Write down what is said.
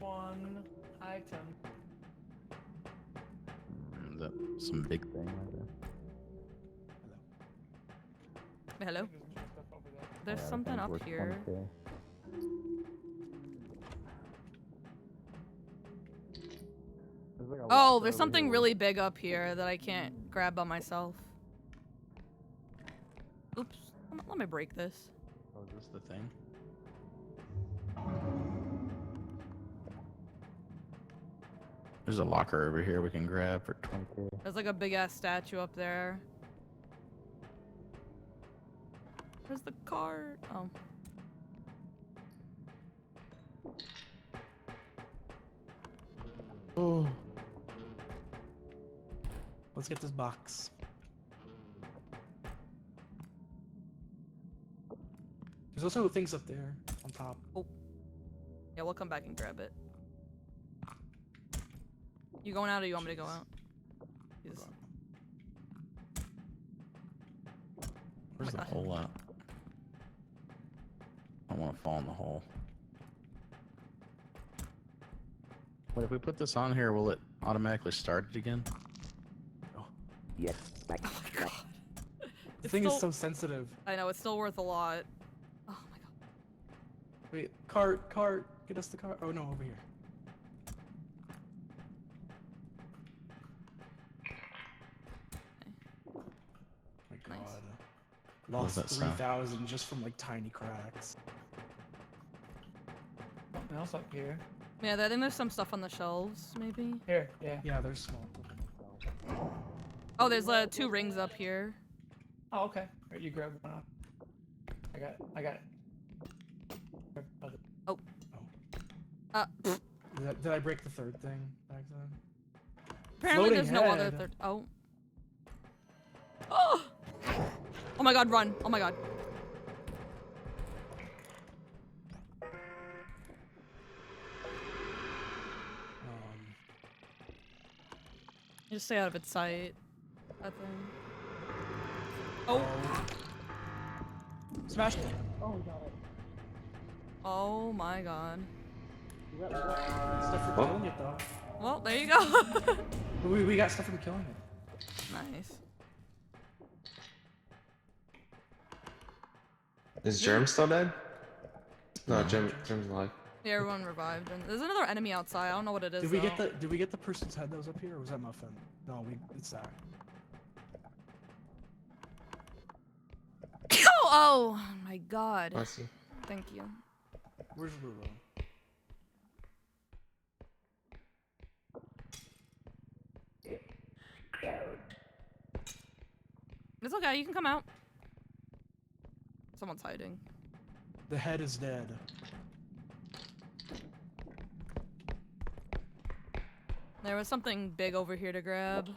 one item. Is that some big thing right there? Hello? There's Yeah, something everything's up worth here. 20K. There's like a Oh, locker there's over something here. really big up here that I can't grab by myself. Oops. Let me break this. Oh, is this the thing? There's a locker over here we can grab for 20K. There's like a big ass statue up there. Where's the card? Oh. Oh. Let's get this box. There's also things up there on top. Oh. Yeah, we'll come back and grab it. You going out or you want me to go out? Jesus. Where's Oh my the God. hole at? I don't want to fall in the hole. Wait, if we put this on here, will it automatically start it again? Oh. Yes. Oh my God. The thing is so sensitive. I know, it's still worth a lot. Oh my God. Wait, cart, get us the cart. Oh no, over here. Oh my God. What was Lost that sound? 3,000 just from like tiny cracks. Something else up here. Yeah, I think there's some stuff on the shelves, maybe. Here, yeah. Yeah, there's small. Oh, there's 2 rings up here. Oh, okay. Right, you grab one up. I got it. Oh. Did I break the third thing back then? Apparently Floating there's no other head. third. Oh. Oh! Oh my God, run. Oh my God. Just stay out of its sight. That thing. Oh. Smashed it. Oh, we got it. Oh my God. We got stuff for killing it though. Well, there you go. We got stuff from killing it. Nice. Is Germ still dead? No, Germ's alive. Yeah, everyone revived. And there's another enemy outside. I don't know what it is. Did we get the person's head that was up here, or was that Muffin? No, it's that. Oh my God. I see. Thank you. Where's Lulu? It's okay. You can come out. Someone's hiding. The head is dead. There was something big over here to grab.